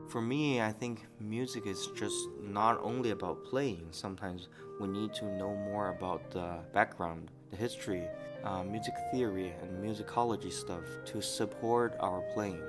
For me, I think music is just not only about playing. Sometimes we need to know more about the background, the history, music theory, and musicology stuff to support our playing.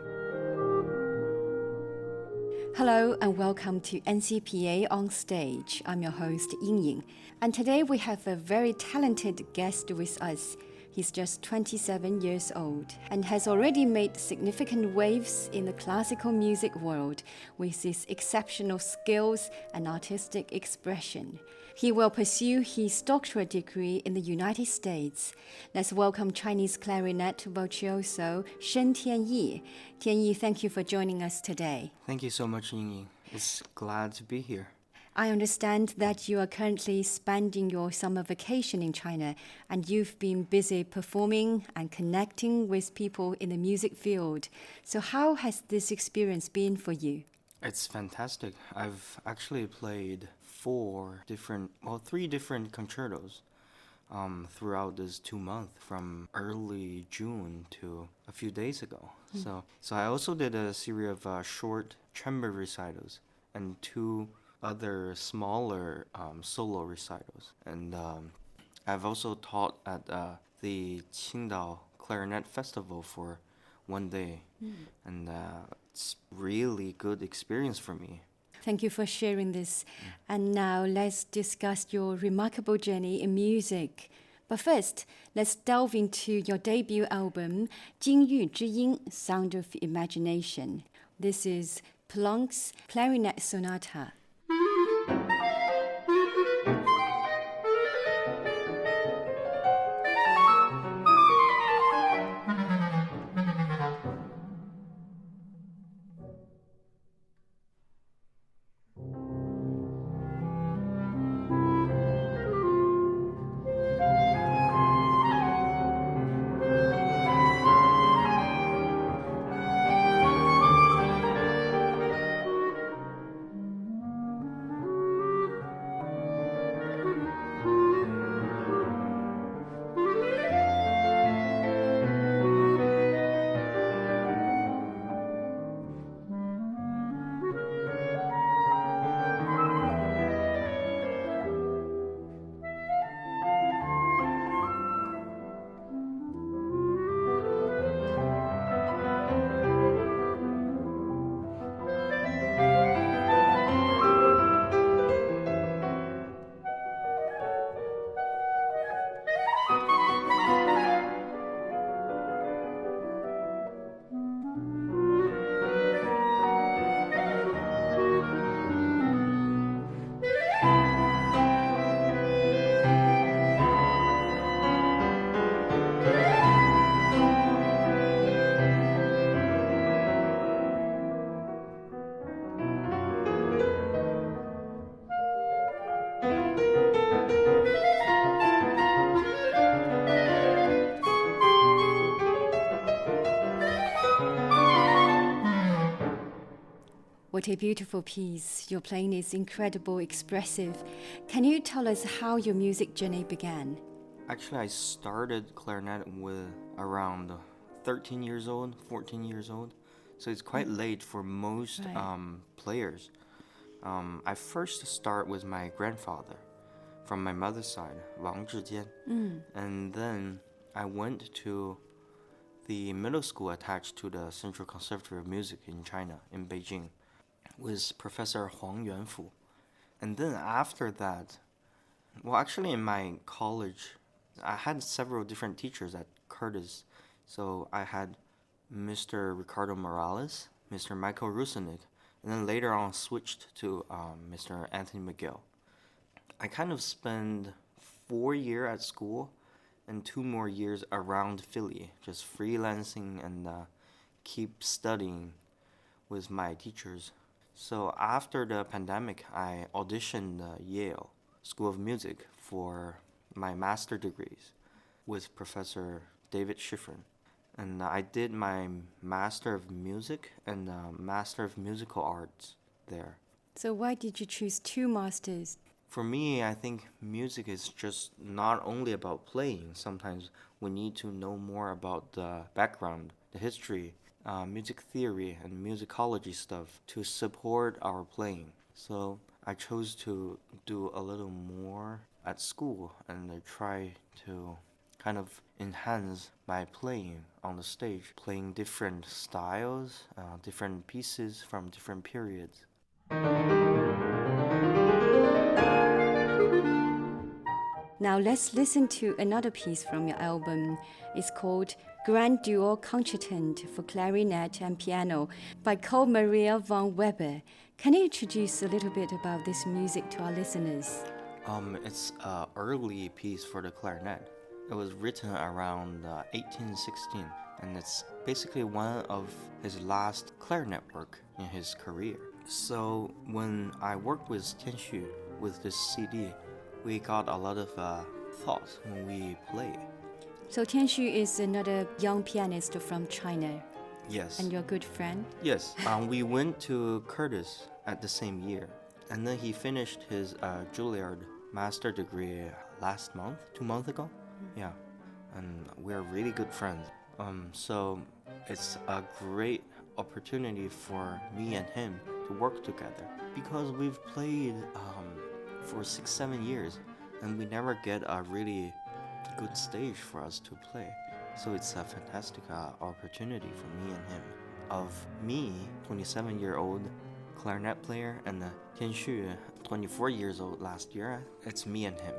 Hello and welcome to NCPA On Stage. I'm your host, Yingying. And today we have a very talented guest with us. He's just 27 years old and has already made significant waves in the classical music world with his exceptional skills and artistic expression. He will pursue his doctorate degree in the United States. Let's welcome Chinese clarinet virtuoso Shen Tianyi. Tianyi, thank you for joining us today. Thank you so much, Ying. It's glad to be here. I understand that you are currently spending your summer vacation in China and you've been busy performing and connecting with people in the music field. So how has this experience been for you? It's fantastic. I've actually played three different concertos throughout this 2 months from early June to a few days ago. So I also did a series of short chamber recitals and two other smaller solo recitals. And I've also taught at the Qingdao Clarinet Festival for 1 day. And it's really good experience for me. Thank you for sharing this. And now let's discuss your remarkable journey in music. But first, let's delve into your debut album, 金玉之音, Sound of Imagination. This is Poulenc's Clarinet Sonata. What a beautiful piece. Your playing is incredible, expressive. Can you tell us how your music journey began? Actually, I started clarinet with around 13 years old, 14 years old. So it's quite late for most players. I first start with my grandfather from my mother's side, Wang Zhijian. And then I went to the middle school attached to the Central Conservatory of Music in China, in Beijing, with Professor Huang Yuanfu. And then after that, actually in my college, I had several different teachers at Curtis. So I had Mr. Ricardo Morales, Mr. Michael Rusinik, and then later on switched to Mr. Anthony McGill. I kind of spent 4 years at school and 2 more years around Philly, just freelancing and keep studying with my teachers. So after the pandemic, I auditioned Yale School of Music for my master degrees with Professor David Schifrin. And I did my Master of Music and Master of Musical Arts there. So why did you choose 2 masters? For me, I think music is just not only about playing. Sometimes we need to know more about the background, the history, music theory and musicology stuff to support our playing. So I chose to do a little more at school and try to kind of enhance my playing on the stage, playing different styles, different pieces from different periods. Now let's listen to another piece from your album. It's called Grand Duo Concertant for Clarinet and Piano by Carl Maria von Weber. Can you introduce a little bit about this music to our listeners? It's an early piece for the clarinet. It was written around 1816, and it's basically one of his last clarinet work in his career. So when I worked with Tianxu with this CD, we got a lot of thoughts when we play. So Tianxu is another young pianist from China. Yes. And your good friend? Yes. We went to Curtis at the same year, and then he finished his Juilliard master degree last month, 2 months ago. Yeah, and we're really good friends. So it's a great opportunity for me and him to work together because we've played for 6-7 years, and we never get a really good stage for us to play. So it's a fantastic opportunity for me and him. Of me, 27-year-old clarinet player, and Tianxu, 24 years old last year, it's me and him.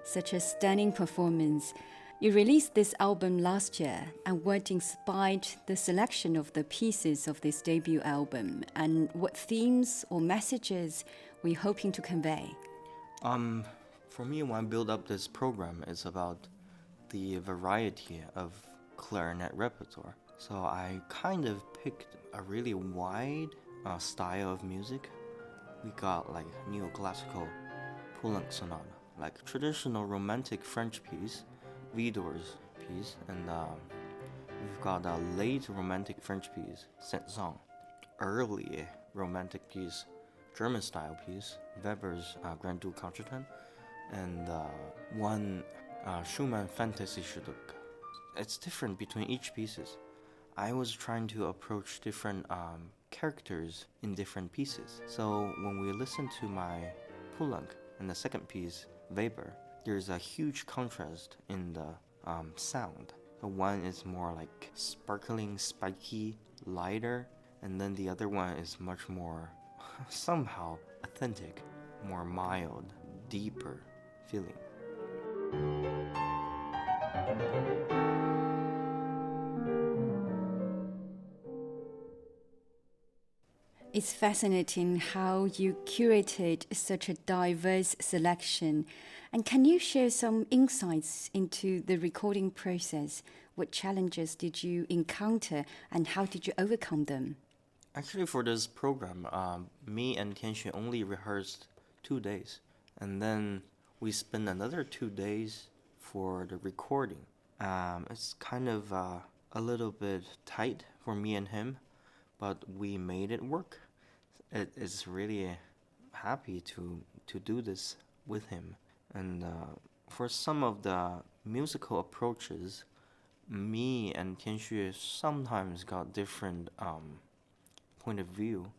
Such a stunning performance. You released this album last year, and what inspired the selection of the pieces of this debut album, and what themes or messages were you hoping to convey? For me, when I build up this program, it's about the variety of clarinet repertoire. So I kind of picked a really wide style of music. We got like neoclassical Poulenc sonata, like traditional romantic French piece, Widor's piece, and we've got a late romantic French piece, Saint-Saëns, early romantic piece, German style piece, Weber's Grand Duo Concertant, and one Schumann Fantasy Stück. It's different between each pieces. I was trying to approach different characters in different pieces. So when we listen to my Poulenc and the second piece, Weber, there's a huge contrast in the sound. The one is more like sparkling, spiky, lighter, and then the other one is much more somehow authentic, more mild, deeper feeling. It's fascinating how you curated such a diverse selection. And can you share some insights into the recording process? What challenges did you encounter and how did you overcome them? Actually, for this program, me and Tianxue only rehearsed 2 days, and then we spent another 2 days for the recording. It's kind of a little bit tight for me and him, but we made it work. It is really happy to do this with him. And for some of the musical approaches, me and Tianxue sometimes got different point of view.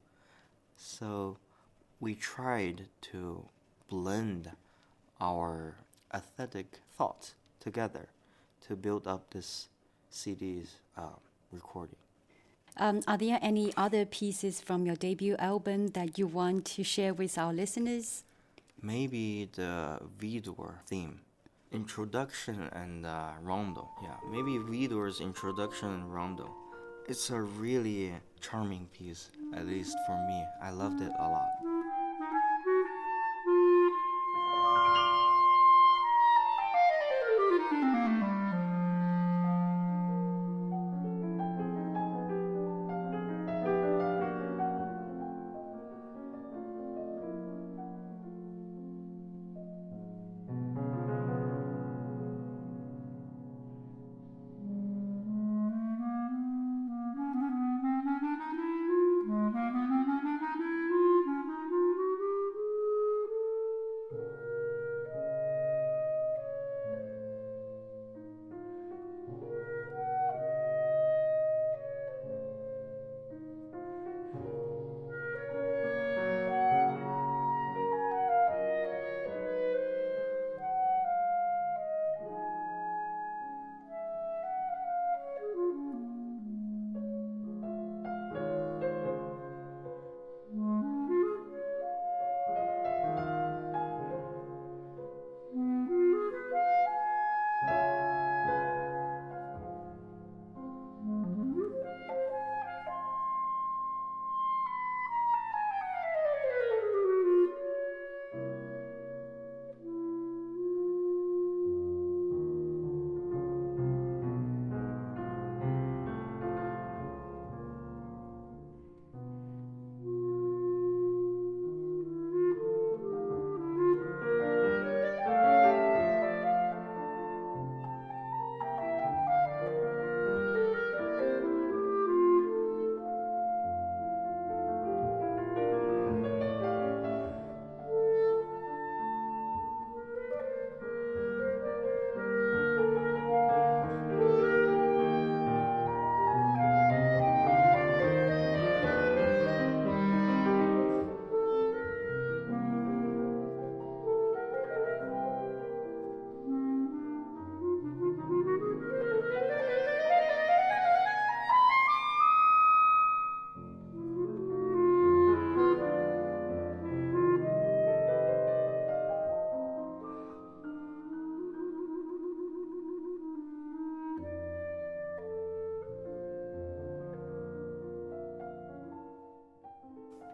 So we tried to blend our aesthetic thoughts together to build up this CD's recording. Are there any other pieces from your debut album that you want to share with our listeners? Maybe the Vidor theme, introduction and rondo. Yeah, maybe Vidor's introduction and rondo. It's a really charming piece, at least for me. I loved it a lot.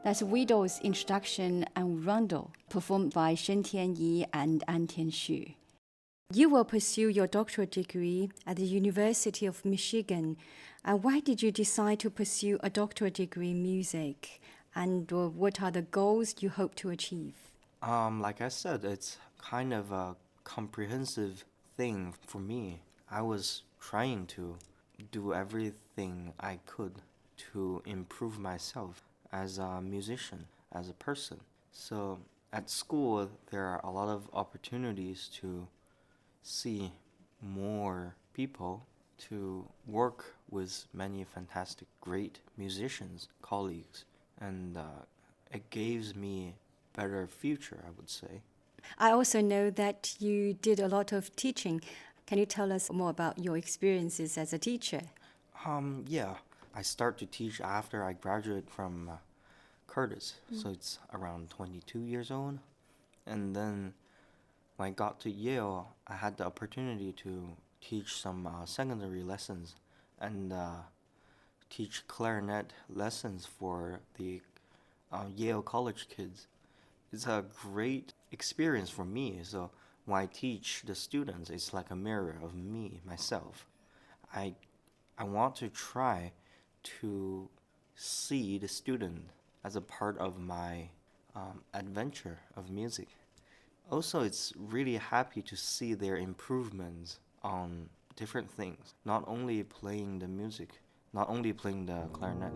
That's Widow's introduction and rondo, performed by Shen Tianyi and An Tianxu. You will pursue your doctorate degree at the University of Michigan. Why did you decide to pursue a doctorate degree in music? And what are the goals you hope to achieve? Like I said, it's kind of a comprehensive thing for me. I was trying to do everything I could to improve myself as a musician, as a person. So at school, there are a lot of opportunities to see more people, to work with many fantastic, great musicians, colleagues, and it gives me better future, I would say. I also know that you did a lot of teaching. Can you tell us more about your experiences as a teacher? Yeah, I start to teach after I graduate from Curtis, so it's around 22 years old. And then when I got to Yale, I had the opportunity to teach some secondary lessons and teach clarinet lessons for the Yale College kids. It's a great experience for me. So when I teach the students, it's like a mirror of me, myself. I I want to try to see the student as a part of my adventure of music. Also, it's really happy to see their improvements on different things, not only playing the music, not only playing the clarinet.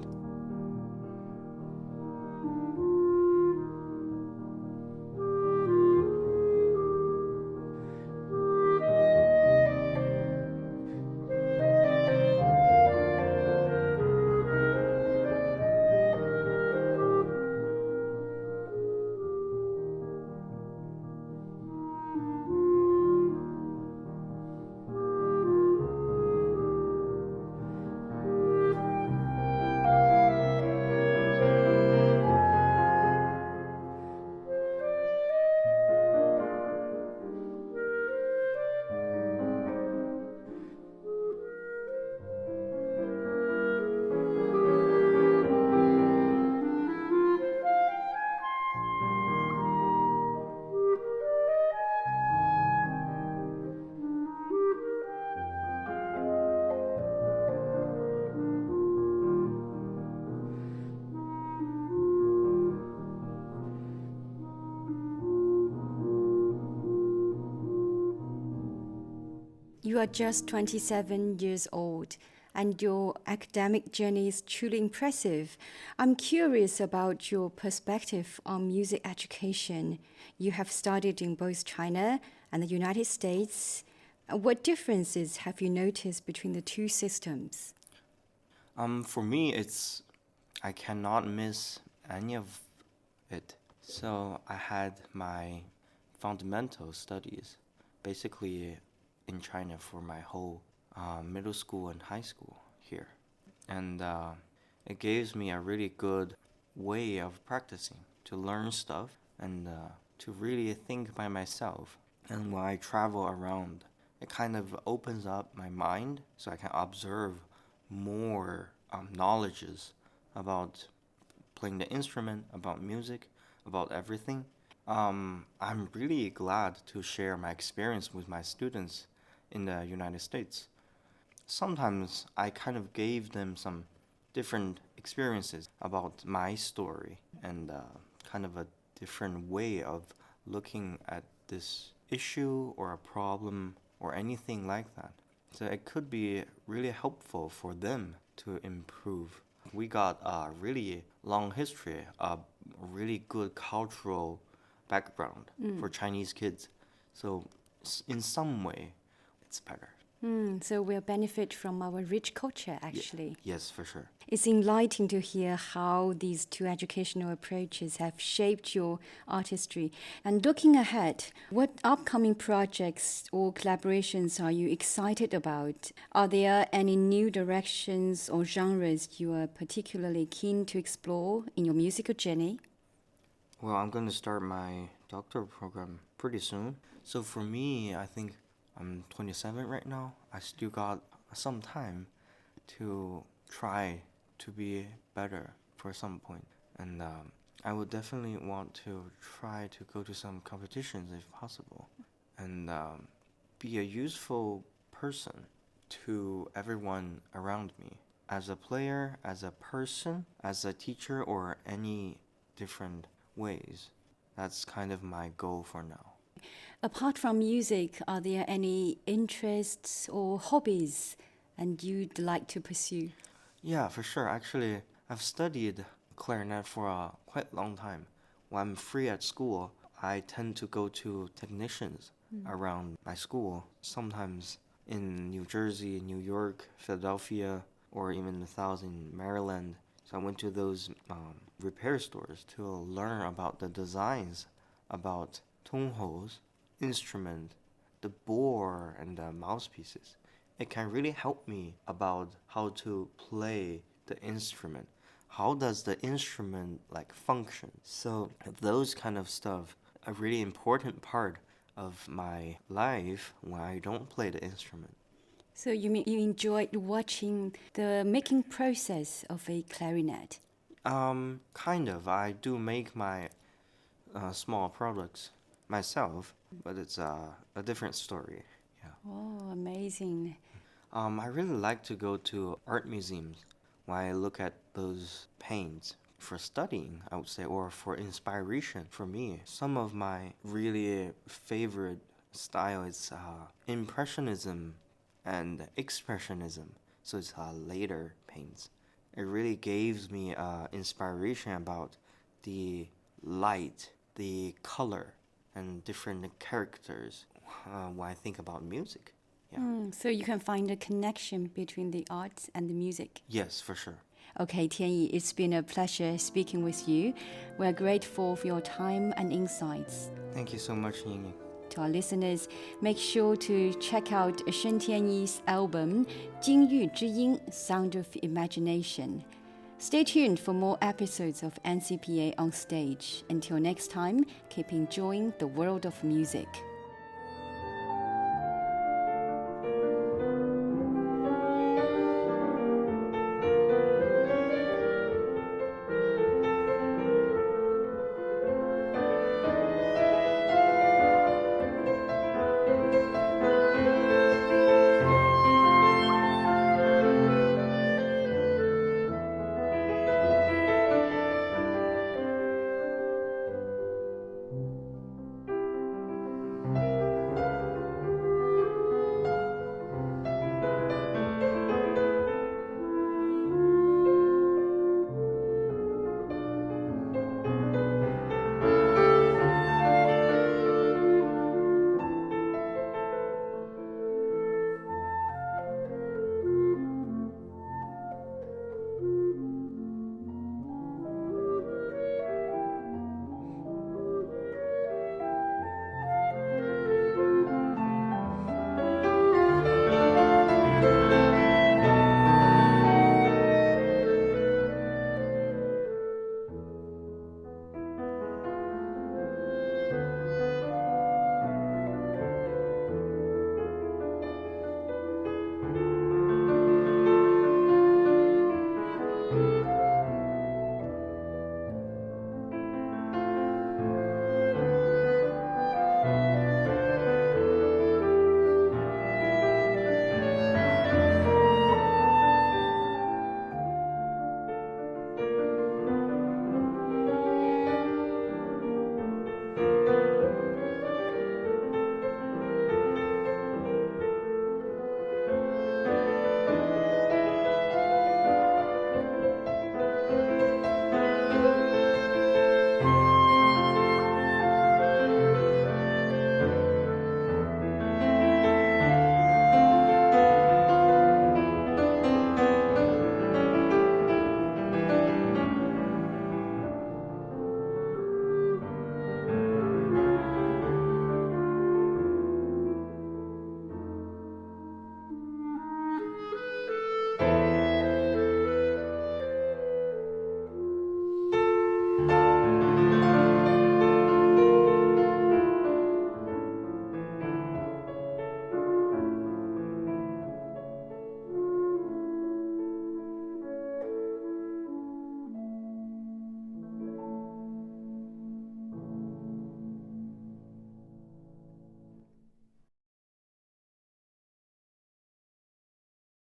You are just 27 years old, and your academic journey is truly impressive. I'm curious about your perspective on music education. You have studied in both China and the United States. What differences have you noticed between the two systems? For me, I cannot miss any of it. So I had my fundamental studies basically in China for my whole middle school and high school here. And it gives me a really good way of practicing to learn stuff and to really think by myself. And when I travel around, it kind of opens up my mind so I can observe more knowledges about playing the instrument, about music, about everything. I'm really glad to share my experience with my students in the United States. Sometimes I kind of gave them some different experiences about my story and kind of a different way of looking at this issue or a problem or anything like that. So it could be really helpful for them to improve. We got a really long history, a really good cultural background for Chinese kids. So in some way, it's better. So we'll benefit from our rich culture, actually. Yes, for sure. It's enlightening to hear how these two educational approaches have shaped your artistry. And looking ahead, what upcoming projects or collaborations are you excited about? Are there any new directions or genres you are particularly keen to explore in your musical journey? Well, I'm going to start my doctoral program pretty soon. So for me, I think I'm 27 right now. I still got some time to try to be better for some point. And I would definitely want to try to go to some competitions if possible and be a useful person to everyone around me as a player, as a person, as a teacher, or any different ways. That's kind of my goal for now. Apart from music, are there any interests or hobbies and you'd like to pursue? Yeah, for sure. Actually, I've studied clarinet for a quite long time. When I'm free at school, I tend to go to technicians around my school, sometimes in New Jersey, New York, Philadelphia, or even the South in Maryland. So I went to those repair stores to learn about the designs, about tone holes, instrument, the bore, and the mouthpieces. It can really help me about how to play the instrument. How does the instrument like function? So those kind of stuff, a really important part of my life when I don't play the instrument. So you mean you enjoyed watching the making process of a clarinet? Kind of. I do make my small products myself, but it's a different story. Yeah. Oh, amazing. I really like to go to art museums when I look at those paints for studying, I would say, or for inspiration for me. Some of my really favorite style is Impressionism and Expressionism. So it's later paints. It really gives me inspiration about the light, the color, and different characters when I think about music. Yeah. So you can find a connection between the arts and the music. Yes, for sure. Okay, Tianyi, it's been a pleasure speaking with you. We're grateful for your time and insights. Thank you so much, Ying. To our listeners, make sure to check out Shen Tianyi's album 金玉之音 Sound of Imagination. Stay tuned for more episodes of NCPA On Stage. Until next time, keep enjoying the world of music.